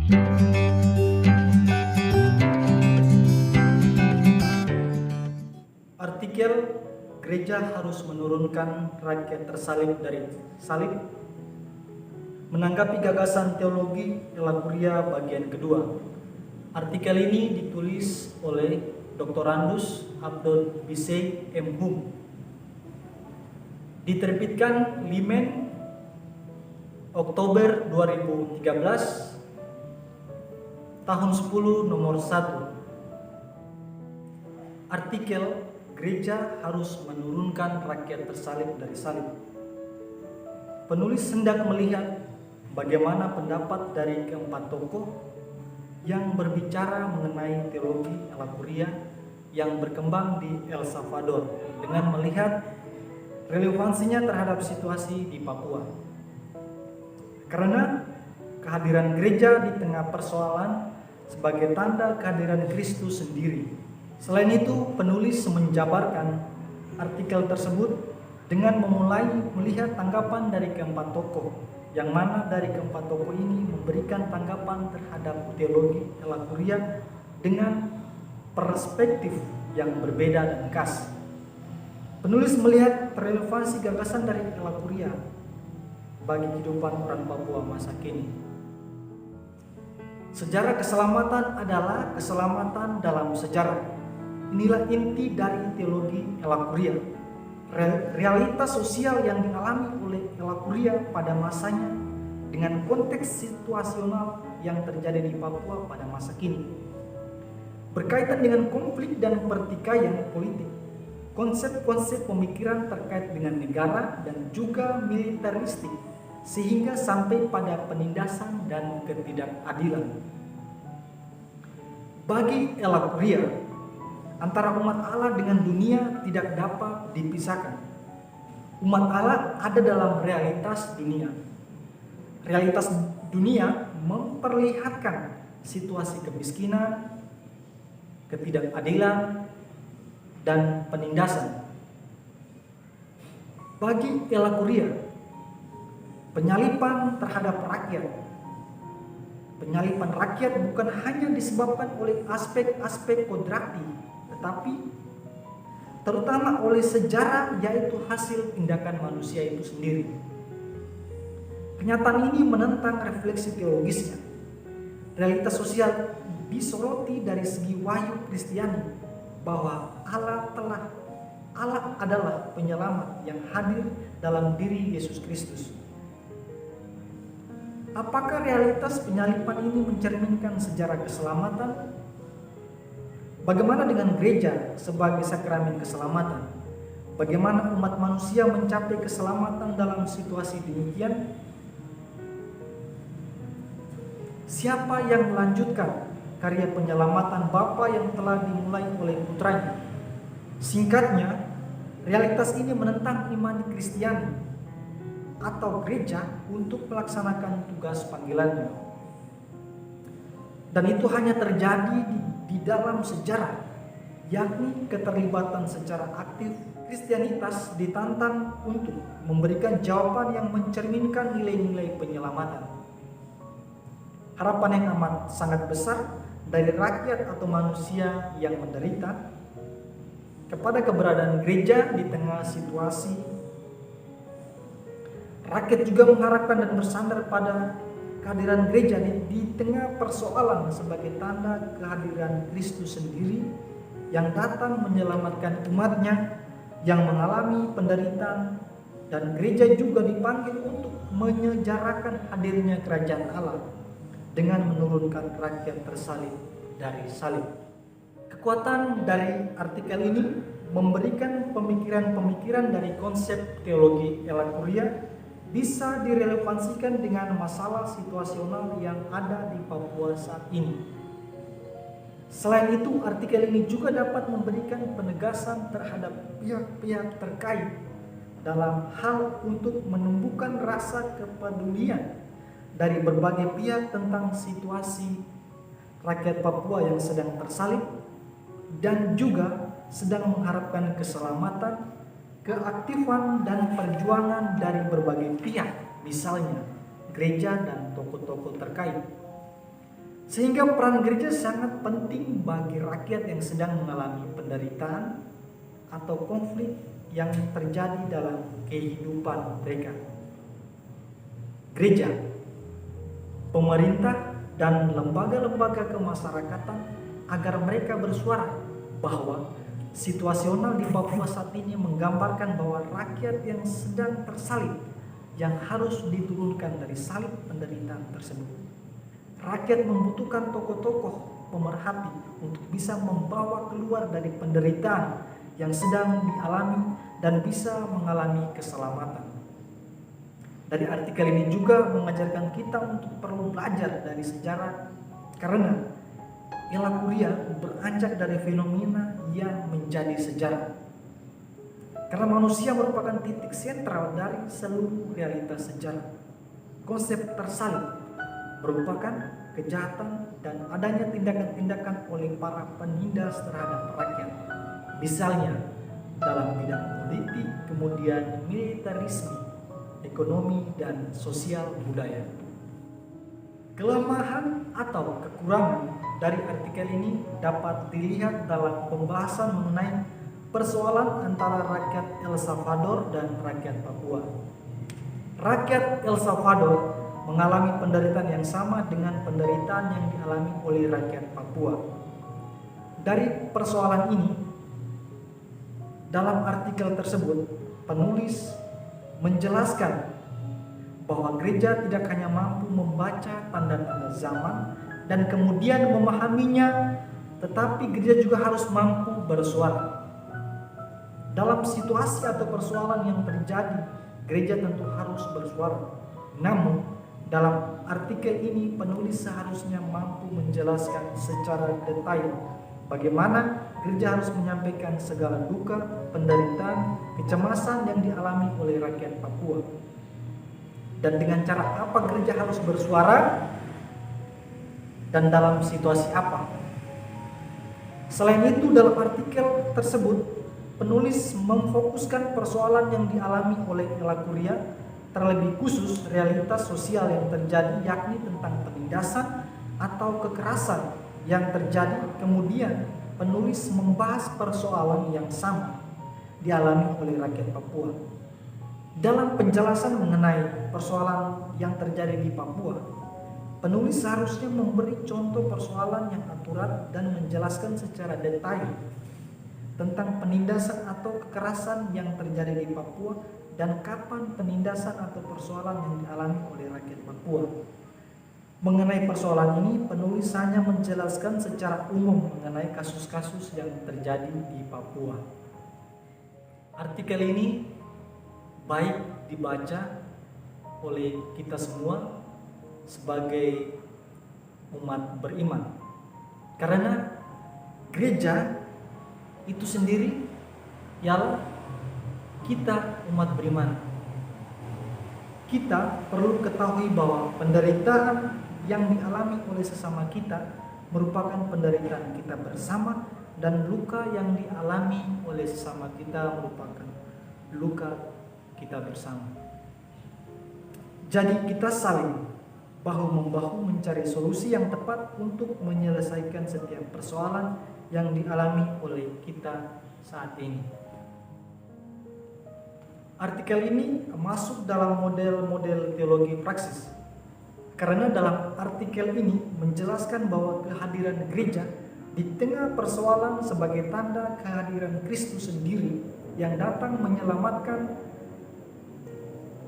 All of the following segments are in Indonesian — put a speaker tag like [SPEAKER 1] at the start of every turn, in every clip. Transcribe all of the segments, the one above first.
[SPEAKER 1] Artikel gereja harus menurunkan rakyat tersalib dari salib menanggapi gagasan teologi Elakuria bagian kedua. Artikel ini ditulis oleh Dr. Randus Abdul Bisey M. Hum. Diterbitkan Limen Oktober 2013 tahun 10 nomor 1. Artikel gereja harus menurunkan rakyat tersalib dari salib. Penulis hendak melihat bagaimana pendapat dari keempat tokoh yang berbicara mengenai teologi Elakuria yang berkembang di El Salvador dengan melihat relevansinya terhadap situasi di Papua. Karena kehadiran gereja di tengah persoalan sebagai tanda kehadiran Kristus sendiri. Selain itu, penulis menjabarkan artikel tersebut dengan memulai melihat tanggapan dari keempat tokoh, yang mana dari keempat tokoh ini memberikan tanggapan terhadap teologi Elakuria dengan perspektif yang berbeda dan khas. Penulis melihat relevansi gagasan dari Elakuria bagi kehidupan orang Papua masa kini. Sejarah keselamatan adalah keselamatan dalam sejarah. Inilah inti dari teologi Elakuria. Realitas sosial yang dialami oleh Elakuria pada masanya dengan konteks situasional yang terjadi di Papua pada masa kini. Berkaitan dengan konflik dan pertikaian politik, konsep-konsep pemikiran terkait dengan negara dan juga militeristik sehingga sampai pada penindasan dan ketidakadilan. Bagi Elakuria, antara umat Allah dengan dunia tidak dapat dipisahkan. Umat Allah ada dalam realitas dunia. Realitas dunia memperlihatkan situasi kemiskinan, ketidakadilan, dan penindasan. Bagi Elakuria, penyalipan terhadap rakyat. Penyalipan rakyat bukan hanya disebabkan oleh aspek-aspek kodrati, tetapi terutama oleh sejarah, yaitu hasil tindakan manusia itu sendiri. Kenyataan ini menentang refleksi teologisnya. Realitas sosial disoroti dari segi wahyu Kristiani bahwa Allah adalah penyelamat yang hadir dalam diri Yesus Kristus. Apakah realitas penyalipan ini mencerminkan sejarah keselamatan? Bagaimana dengan gereja sebagai sakramen keselamatan? Bagaimana umat manusia mencapai keselamatan dalam situasi demikian? Siapa yang melanjutkan karya penyelamatan Bapa yang telah dimulai oleh putranya? Singkatnya, realitas ini menentang iman Kristiani atau gereja untuk melaksanakan tugas panggilannya. Dan itu hanya terjadi di dalam sejarah, yakni keterlibatan secara aktif. Kristianitas ditantang untuk memberikan jawaban yang mencerminkan nilai-nilai penyelamatan. Harapan yang amat sangat besar dari rakyat atau manusia yang menderita kepada keberadaan gereja di tengah situasi. Rakyat juga mengharapkan dan bersandar pada kehadiran gereja di tengah persoalan sebagai tanda kehadiran Kristus sendiri yang datang menyelamatkan umatnya yang mengalami penderitaan, dan gereja juga dipanggil untuk menyejarahkan hadirnya kerajaan Allah dengan menurunkan rakyat tersalib dari salib. Kekuatan dari artikel ini memberikan pemikiran-pemikiran dari konsep teologi Elakuria bisa direlevansikan dengan masalah situasional yang ada di Papua saat ini. Selain itu, artikel ini juga dapat memberikan penegasan terhadap pihak-pihak terkait dalam hal untuk menumbuhkan rasa kepedulian dari berbagai pihak tentang situasi rakyat Papua yang sedang tersalib dan juga sedang mengharapkan keselamatan, keaktifan dan perjuangan dari berbagai pihak, misalnya gereja dan tokoh-tokoh terkait. Sehingga peran gereja sangat penting bagi rakyat yang sedang mengalami penderitaan atau konflik yang terjadi dalam kehidupan mereka. Gereja, pemerintah, dan lembaga-lembaga kemasyarakatan agar mereka bersuara bahwa situasional di Papua saat ini menggambarkan bahwa rakyat yang sedang tersalib yang harus diturunkan dari salib penderitaan tersebut. Rakyat membutuhkan tokoh-tokoh pemerhati untuk bisa membawa keluar dari penderitaan yang sedang dialami dan bisa mengalami keselamatan. Dari artikel ini juga mengajarkan kita untuk perlu belajar dari sejarah, karena Ella Kuria beranjak dari fenomena yang menjadi sejarah. Karena manusia merupakan titik sentral dari seluruh realitas sejarah. Konsep tersalib merupakan kejahatan dan adanya tindakan-tindakan oleh para penindas terhadap rakyat. Misalnya dalam bidang politik, kemudian militerisme, ekonomi, dan sosial budaya. Kelemahan atau kekurangan dari artikel ini dapat dilihat dalam pembahasan mengenai persoalan antara rakyat El Salvador dan rakyat Papua. Rakyat El Salvador mengalami penderitaan yang sama dengan penderitaan yang dialami oleh rakyat Papua. Dari persoalan ini, dalam artikel tersebut, penulis menjelaskan bahwa gereja tidak hanya mampu membaca tanda-tanda zaman dan kemudian memahaminya, tetapi gereja juga harus mampu bersuara. Dalam situasi atau persoalan yang terjadi, gereja tentu harus bersuara. Namun, dalam artikel ini penulis seharusnya mampu menjelaskan secara detail bagaimana gereja harus menyampaikan segala duka, penderitaan, kecemasan yang dialami oleh rakyat Papua. Dan dengan cara apa gereja harus bersuara dan dalam situasi apa. Selain itu, dalam artikel tersebut penulis memfokuskan persoalan yang dialami oleh Ella Kuria, terlebih khusus realitas sosial yang terjadi, yakni tentang penindasan atau kekerasan yang terjadi. Kemudian penulis membahas persoalan yang sama dialami oleh rakyat Papua. Dalam penjelasan mengenai persoalan yang terjadi di Papua, penulis seharusnya memberi contoh persoalan yang akurat dan menjelaskan secara detail tentang penindasan atau kekerasan yang terjadi di Papua dan kapan penindasan atau persoalan yang dialami oleh rakyat Papua. Mengenai persoalan ini, penulis hanya menjelaskan secara umum mengenai kasus-kasus yang terjadi di Papua. Artikel ini baik dibaca oleh kita semua sebagai umat beriman, karena gereja itu sendiri ialah kita umat beriman. Kita perlu ketahui bahwa penderitaan yang dialami oleh sesama kita merupakan penderitaan kita bersama, dan luka yang dialami oleh sesama kita merupakan luka kita bersama. Jadi kita saling bahu-membahu mencari solusi yang tepat untuk menyelesaikan setiap persoalan yang dialami oleh kita saat ini. Artikel ini masuk dalam model-model teologi praksis, karena dalam artikel ini menjelaskan bahwa kehadiran gereja di tengah persoalan sebagai tanda kehadiran Kristus sendiri yang datang menyelamatkan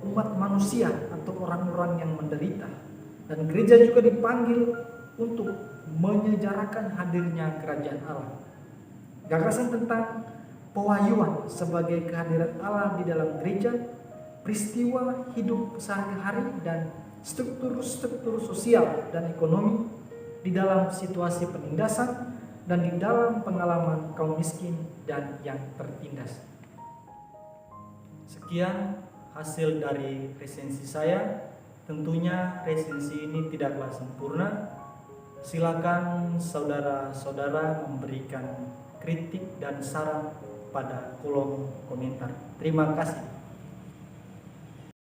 [SPEAKER 1] umat manusia atau orang-orang yang menderita. Dan gereja juga dipanggil untuk menyejarahkan hadirnya kerajaan Allah. Gagasan tentang pewahyuan sebagai kehadiran Allah di dalam gereja, peristiwa hidup sehari-hari, dan struktur-struktur sosial dan ekonomi di dalam situasi penindasan dan di dalam pengalaman kaum miskin dan yang tertindas. Sekian hasil dari resensi saya. Tentunya resensi ini tidaklah sempurna. Silakan saudara-saudara memberikan kritik dan saran pada kolom komentar. Terima kasih.